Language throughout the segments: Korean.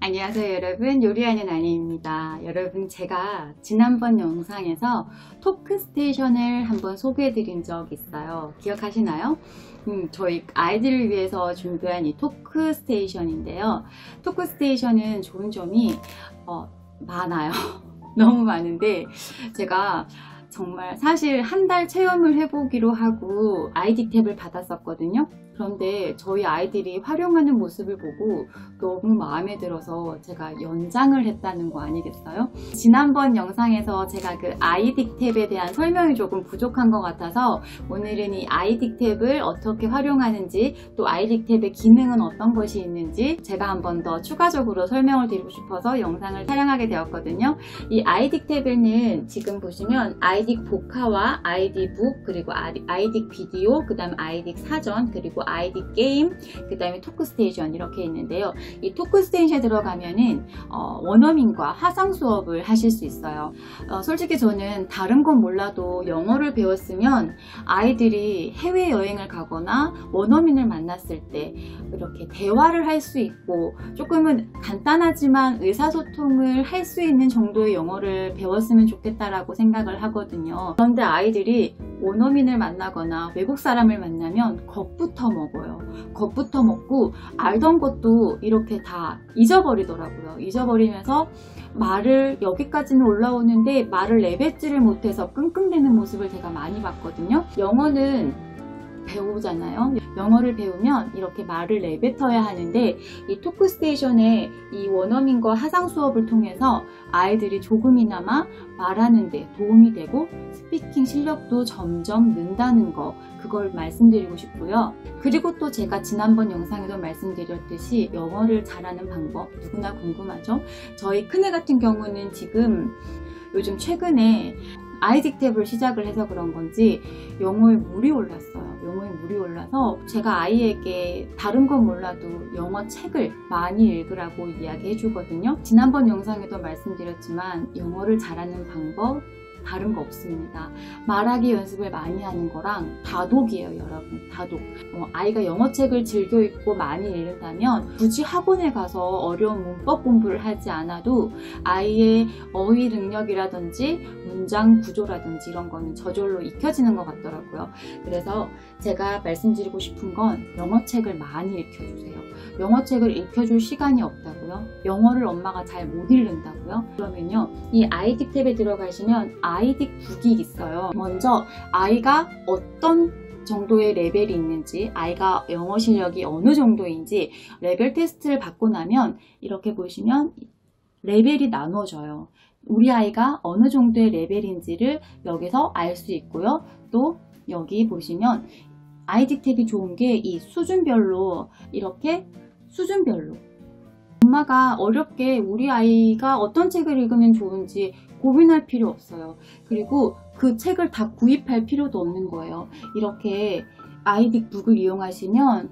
안녕하세요 여러분, 요리하는 아내입니다. 여러분, 제가 지난번 영상에서 토크스테이션을 한번 소개해 드린 적 있어요. 기억하시나요? 저희 아이들을 위해서 준비한 이 토크스테이션인데요. 토크스테이션은 좋은 점이 많아요. 너무 많은데 제가 정말 사실 한 달 체험을 해보기로 하고 아이디 탭을 받았었거든요. 그런데 저희 아이들이 활용하는 모습을 보고 너무 마음에 들어서 제가 연장을 했다는 거 아니겠어요? 지난번 영상에서 제가 그 아이디 탭에 대한 설명이 조금 부족한 것 같아서 오늘은 이 아이디 탭을 어떻게 활용하는지, 또 아이디 탭의 기능은 어떤 것이 있는지 제가 한 번 더 추가적으로 설명을 드리고 싶어서 영상을 촬영하게 되었거든요. 이 아이디 탭에는 지금 보시면 아이디 보카와 아이디 북, 그리고 아이디 비디오, 그 다음 아이디 사전, 그리고 아이디 게임, 그 다음에 토크스테이션 이렇게 있는데요. 이 토크스테이션에 들어가면은 원어민과 화상 수업을 하실 수 있어요. 솔직히 저는 다른 건 몰라도 영어를 배웠으면 아이들이 해외여행을 가거나 원어민을 만났을 때 이렇게 대화를 할 수 있고 조금은 간단하지만 의사소통을 할 수 있는 정도의 영어를 배웠으면 좋겠다라고 생각을 하거든요. 그런데 아이들이 원어민을 만나거나 외국 사람을 만나면 겁부터 먹어요. 겁부터 먹고 알던 것도 이렇게 다 잊어버리더라고요. 잊어버리면서 말을 여기까지는 올라오는데 말을 내뱉지를 못해서 끙끙대는 모습을 제가 많이 봤거든요. 영어는 배우잖아요. 영어를 배우면 이렇게 말을 내뱉어야 하는데 이 토크스테이션의 이 원어민과 화상 수업을 통해서 아이들이 조금이나마 말하는 데 도움이 되고 스피킹 실력도 점점 는다는 거, 그걸 말씀드리고 싶고요. 그리고 또 제가 지난번 영상에도 말씀드렸듯이 영어를 잘하는 방법 누구나 궁금하죠? 저희 큰애 같은 경우는 지금 요즘 최근에 아이디 탭을 시작을 해서 그런 건지 영어에 물이 올랐어요. 영어에 물이 올라서 제가 아이에게 다른 건 몰라도 영어 책을 많이 읽으라고 이야기해 주거든요. 지난번 영상에도 말씀드렸지만 영어를 잘하는 방법 다른 거 없습니다. 말하기 연습을 많이 하는 거랑 다독이에요, 여러분. 다독. 아이가 영어책을 즐겨 읽고 많이 읽는다면 굳이 학원에 가서 어려운 문법 공부를 하지 않아도 아이의 어휘 능력이라든지 문장 구조라든지 이런 거는 저절로 익혀지는 것 같더라고요. 그래서 제가 말씀드리고 싶은 건 영어책을 많이 읽혀주세요. 영어책을 읽혀줄 시간이 없다고요? 영어를 엄마가 잘 못 읽는다고요? 그러면요, 이 아이디 탭에 들어가시면 아이디 북이 있어요. 먼저 아이가 어떤 정도의 레벨이 있는지, 아이가 영어 실력이 어느 정도인지 레벨 테스트를 받고 나면 이렇게 보시면 레벨이 나눠져요. 우리 아이가 어느 정도의 레벨인지를 여기서 알 수 있고요. 또 여기 보시면 아이디 탭이 좋은 게 이 수준별로 이렇게 수준별로 엄마가 어렵게 우리 아이가 어떤 책을 읽으면 좋은지 고민할 필요 없어요. 그리고 그 책을 다 구입할 필요도 없는 거예요. 이렇게 아이디 북을 이용하시면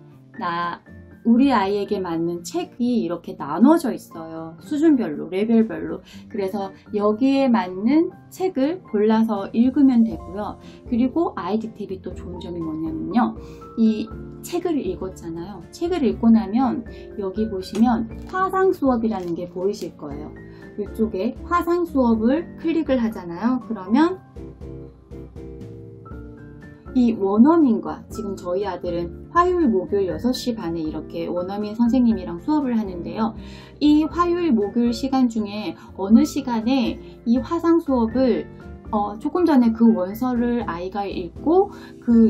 우리 아이에게 맞는 책이 이렇게 나눠져 있어요. 수준별로, 레벨별로. 그래서 여기에 맞는 책을 골라서 읽으면 되고요. 그리고 아이디 탭이 또 좋은 점이 뭐냐면요, 이 책을 읽었잖아요. 책을 읽고 나면 여기 보시면 화상 수업이라는 게 보이실 거예요. 이쪽에 화상 수업을 클릭을 하잖아요. 그러면 이 원어민과, 지금 저희 아들은 화요일 목요일 6시 반에 이렇게 원어민 선생님이랑 수업을 하는데요. 이 화요일 목요일 시간 중에 어느 시간에 이 화상 수업을 조금 전에 그 원서를 아이가 읽고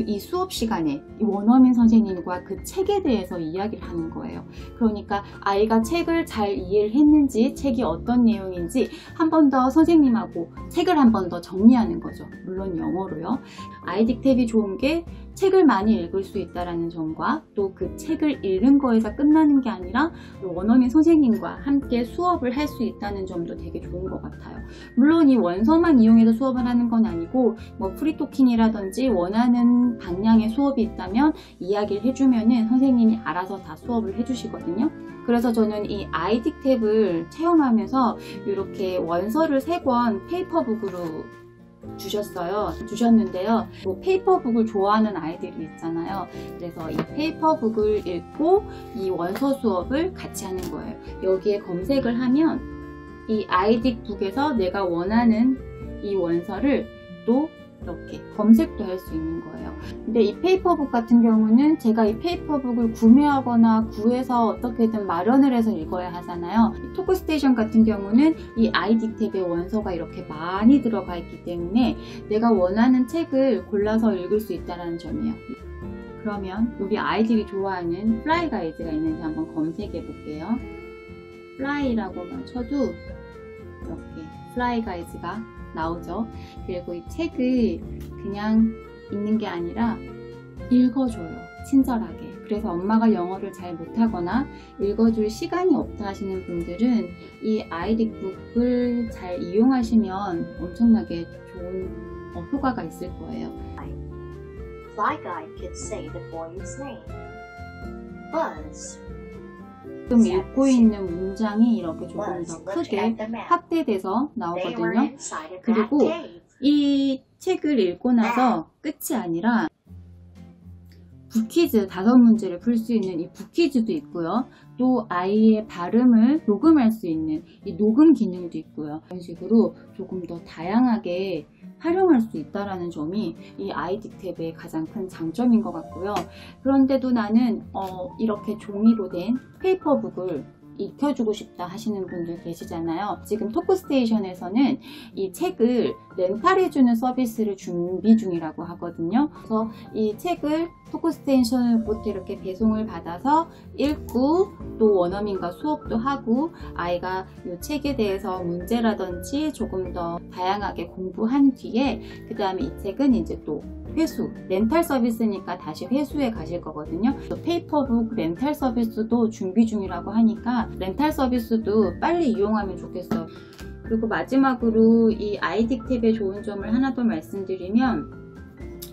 이 수업 시간에 이 원어민 선생님과 그 책에 대해서 이야기를 하는 거예요. 그러니까 아이가 책을 잘 이해를 했는지, 책이 어떤 내용인지 한 번 더 선생님하고 책을 한 번 더 정리하는 거죠. 물론 영어로요. 아이디 탭이 좋은 게 책을 많이 읽을 수 있다는 점과 또 그 책을 읽는 거에서 끝나는 게 아니라 원어민 선생님과 함께 수업을 할 수 있다는 점도 되게 좋은 것 같아요. 물론 이 원서만 이용해서 수업을 하는 건 아니고 뭐 프리토킹이라든지 원하는 방향의 수업이 있다면 이야기를 해주면은 선생님이 알아서 다 수업을 해주시거든요. 그래서 저는 이 아이디 탭을 체험하면서 이렇게 원서를 3권 페이퍼북으로 주셨는데요. 뭐 페이퍼북을 좋아하는 아이들이 있잖아요. 그래서 이 페이퍼북을 읽고 이 원서 수업을 같이 하는 거예요. 여기에 검색을 하면 이 아이딕북에서 내가 원하는 이 원서를 또 이렇게 검색도 할 수 있는 거예요. 근데 이 페이퍼북 같은 경우는 제가 이 페이퍼북을 구매하거나 구해서 어떻게든 마련을 해서 읽어야 하잖아요. 이 토크스테이션 같은 경우는 이 아이딕 탭에 원서가 이렇게 많이 들어가 있기 때문에 내가 원하는 책을 골라서 읽을 수 있다는 점이에요. 그러면 우리 아이들이 좋아하는 플라이 가이드가 있는지 한번 검색해 볼게요. 플라이라고만 쳐도 이렇게 플라이 가이드가 나오죠. 그리고 이 책을 그냥 읽는 게 아니라 읽어줘요. 친절하게. 그래서 엄마가 영어를 잘 못하거나 읽어줄 시간이 없다 하시는 분들은 이 아이딕북을 잘 이용하시면 엄청나게 좋은 효과가 있을 거예요. Fly Guy could say the boy's name. Buzz. 지금 읽고 있는 문장이 이렇게 조금 더 크게 확대돼서 나오거든요. 그리고 이 책을 읽고 나서 끝이 아니라 북퀴즈 5문제를 풀 수 있는 이 북퀴즈도 있고요. 또 아이의 발음을 녹음할 수 있는 이 녹음 기능도 있고요. 이런 식으로 조금 더 다양하게 활용할 수 있다는 점이 이 아이딕 탭의 가장 큰 장점인 것 같고요. 그런데도 나는 이렇게 종이로 된 페이퍼북을 익혀주고 싶다 하시는 분들 계시잖아요. 지금 토크스테이션에서는 이 책을 렌탈해주는 서비스를 준비 중이라고 하거든요. 그래서 이 책을 토크스테이션으로부터 이렇게 배송을 받아서 읽고 또 원어민과 수업도 하고 아이가 이 책에 대해서 문제라든지 조금 더 다양하게 공부한 뒤에 그 다음에 이 책은 이제 또 회수, 렌탈 서비스니까 다시 회수에 가실 거거든요. 페이퍼북 렌탈 서비스도 준비 중이라고 하니까 렌탈 서비스도 빨리 이용하면 좋겠어요. 그리고 마지막으로 이 아이딕 탭의 좋은 점을 하나 더 말씀드리면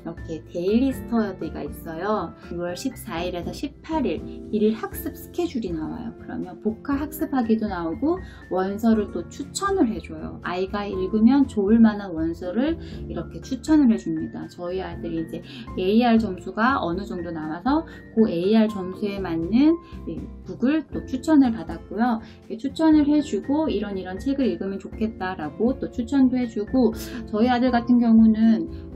이렇게 데일리 스터디가 있어요. 6월 14일에서 18일 1일 학습 스케줄이 나와요. 그러면 복화 학습하기도 나오고 원서를 또 추천을 해줘요. 아이가 읽으면 좋을 만한 원서를 이렇게 추천을 해줍니다. 저희 아이들이 이제 AR 점수가 어느 정도 나와서 그 AR 점수에 맞는 북을 또 추천을 받았고요. 추천을 해주고 이런 책을 읽으면 좋겠다라고 또 추천도 해주고 저희 아들 같은 경우는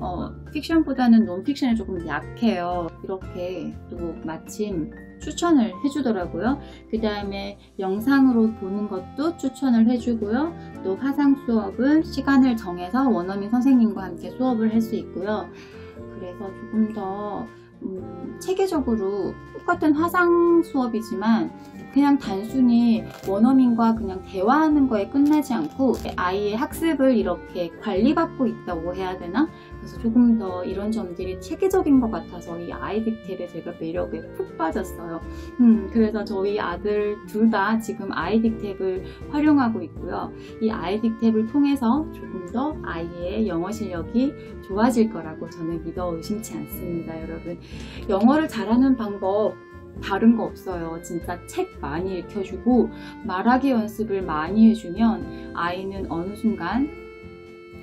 픽션보다는 논픽션이 조금 약해요. 이렇게 또 마침 추천을 해주더라고요. 그 다음에 영상으로 보는 것도 추천을 해주고요. 또 화상 수업은 시간을 정해서 원어민 선생님과 함께 수업을 할 수 있고요. 그래서 조금 더 체계적으로 똑같은 화상 수업이지만 그냥 단순히 원어민과 그냥 대화하는 거에 끝나지 않고 아이의 학습을 이렇게 관리받고 있다고 해야 되나? 그래서 조금 더 이런 점들이 체계적인 것 같아서 이 아이딕 탭에 제가 매력에 푹 빠졌어요. 그래서 저희 아들 둘 다 지금 아이딕 탭을 활용하고 있고요. 이 아이딕 탭을 통해서 조금 더 아이의 영어 실력이 좋아질 거라고 저는 믿어 의심치 않습니다. 여러분, 영어를 잘하는 방법 다른 거 없어요. 진짜 책 많이 읽혀주고 말하기 연습을 많이 해주면 아이는 어느 순간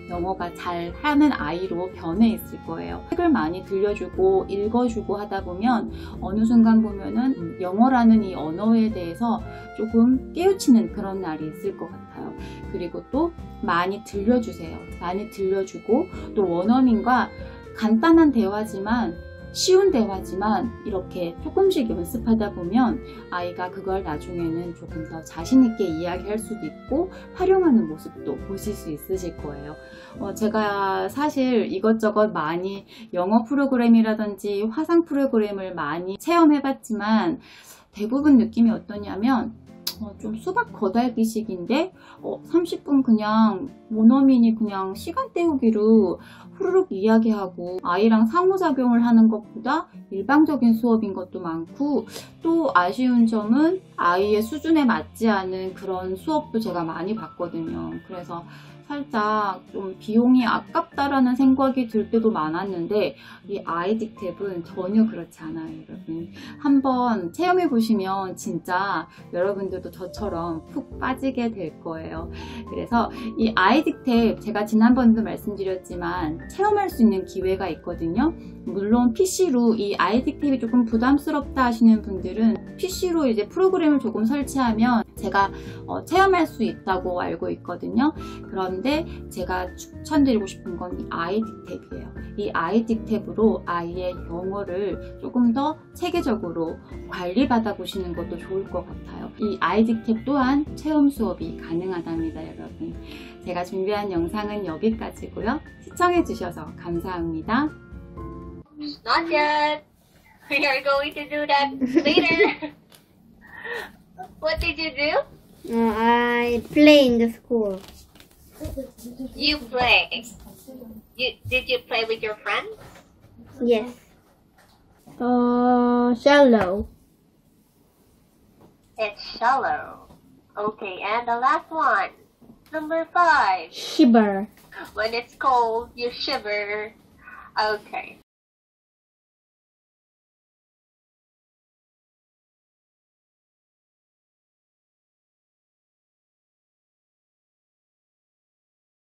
영어가 잘하는 아이로 변해 있을 거예요. 책을 많이 들려주고 읽어주고 하다 보면 어느 순간 보면은 영어라는 이 언어에 대해서 조금 깨우치는 그런 날이 있을 것 같아요. 그리고 또 많이 들려주세요. 많이 들려주고 또 원어민과 간단한 대화지만 쉬운 대화지만 이렇게 조금씩 연습하다 보면 아이가 그걸 나중에는 조금 더 자신 있게 이야기할 수도 있고 활용하는 모습도 보실 수 있으실 거예요. 제가 사실 이것저것 많이 영어 프로그램이라든지 화상 프로그램을 많이 체험해봤지만 대부분 느낌이 어떠냐면 좀 수박 거달기식인데 30분 그냥 원어민이 그냥 시간 때우기로 후루룩 이야기하고 아이랑 상호작용을 하는 것보다 일방적인 수업인 것도 많고 또 아쉬운 점은 아이의 수준에 맞지 않은 그런 수업도 제가 많이 봤거든요. 그래서 살짝 좀 비용이 아깝다라는 생각이 들 때도 많았는데 이 아이딕 탭은 전혀 그렇지 않아요, 여러분. 한번 체험해 보시면 진짜 여러분들도 저처럼 푹 빠지게 될 거예요. 그래서 이 아이딕 탭 제가 지난번에도 말씀드렸지만 체험할 수 있는 기회가 있거든요. 물론 PC로 이 아이딕 탭이 조금 부담스럽다 하시는 분들은 PC로 이제 프로그램을 조금 설치하면 제가 체험할 수 있다고 알고 있거든요. 그런데 제가 추천드리고 싶은 건 이 아이딕 탭이에요. 이 아이딕 탭으로 아이의 영어를 조금 더 체계적으로 관리받아 보시는 것도 좋을 것 같아요. 이 아이딕 탭 또한 체험 수업이 가능하답니다, 여러분. 제가 준비한 영상은 여기까지고요. 시청해 주셔서 감사합니다. Not yet. We are going to do that later. What did you do? I play in the school. You play. Did you play with your friends? Yes. Shallow. It's shallow. Okay, and the last one. Number 5. Shiver. When it's cold, you shiver. Okay.